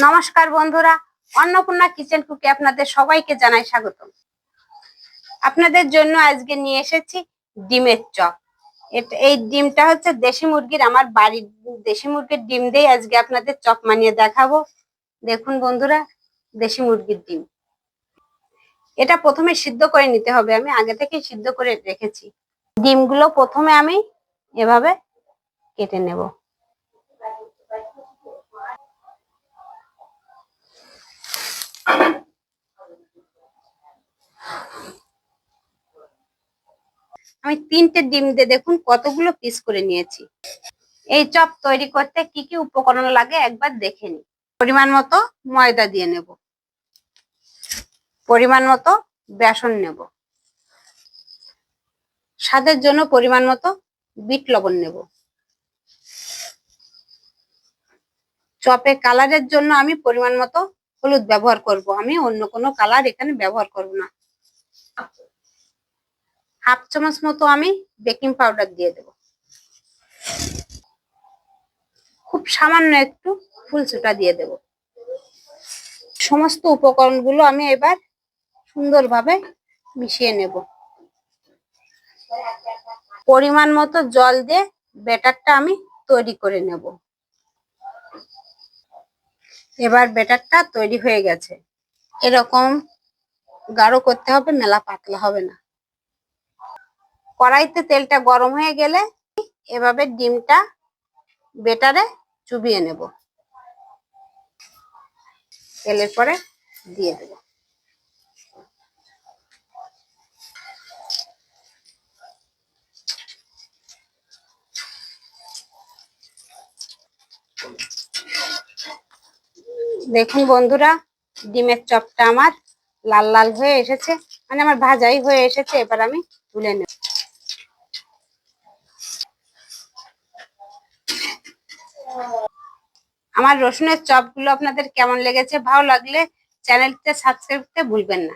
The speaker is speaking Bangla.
নমস্কার বন্ধুরা, অন্নপূর্ণা কিচেন কুকে আপনাদের সবাইকে জানাই স্বাগত। আপনাদের জন্য আজকে নিয়ে এসেছি ডিমের চপ। এই ডিমটা হচ্ছে দেশি মুরগির, আমার বাড়ির দেশি মুরগির ডিম দিয়ে আজকে আপনাদের চপ বানিয়ে দেখাবো। দেখুন বন্ধুরা, দেশি মুরগির ডিম। এটা প্রথমে সিদ্ধ করে নিতে হবে, আমি আগে থেকে সিদ্ধ করে রেখেছি। ডিমগুলো প্রথমে আমি এভাবে কেটে নেব। আমি 3টে ডিম দিয়ে দেখুন কতগুলো পিস করে নিয়েছি। এই চপ তৈরি করতে কি কি উপকরণ লাগে একবার দেখে নিই। পরিমাণ মতো ময়দা দিয়ে নেব, পরিমাণ মতো বেসন নেব, স্বাদের জন্য পরিমাণ মতো বিট লবণ নেব। চপে কালারের জন্য আমি পরিমাণ মতো হলুদ ব্যবহার করব, আমি অন্য কোনো কালার এখানে ব্যবহার করব না। হাফ চামচ মতো আমি বেকিং পাউডার দিয়ে দেব, খুব সামান্য একটু ফুলসুটা দিয়ে দেব। সমস্ত উপকরণগুলো আমি এবার সুন্দরভাবে মিশিয়ে নেব। পরিমাণ মতো জল দিয়ে ব্যাটারটা আমি তৈরি করে নেব। এবার ব্যাটারটা তৈরি হয়ে গেছে, এরকম গাঢ় করতে হবে, মেলা পাতলা হবে না। কড়াইতে তেলটা গরম হয়ে গেলে এভাবে ডিমটা ব্যাটারে চুবিয়ে নেব, তেলের পরে দিয়ে দেব। দেখুন বন্ধুরা, ডিমের চপটা আমার লাল লাল হয়ে এসেছে, মানে আমার ভাজাই হয়ে এসেছে। এবার আমি তুলে নেব। আমার রসুনের চপগুলো আপনাদের কেমন লেগেছে? ভালো লাগলে চ্যানেলটা সাবস্ক্রাইব করতে ভুলবেন না।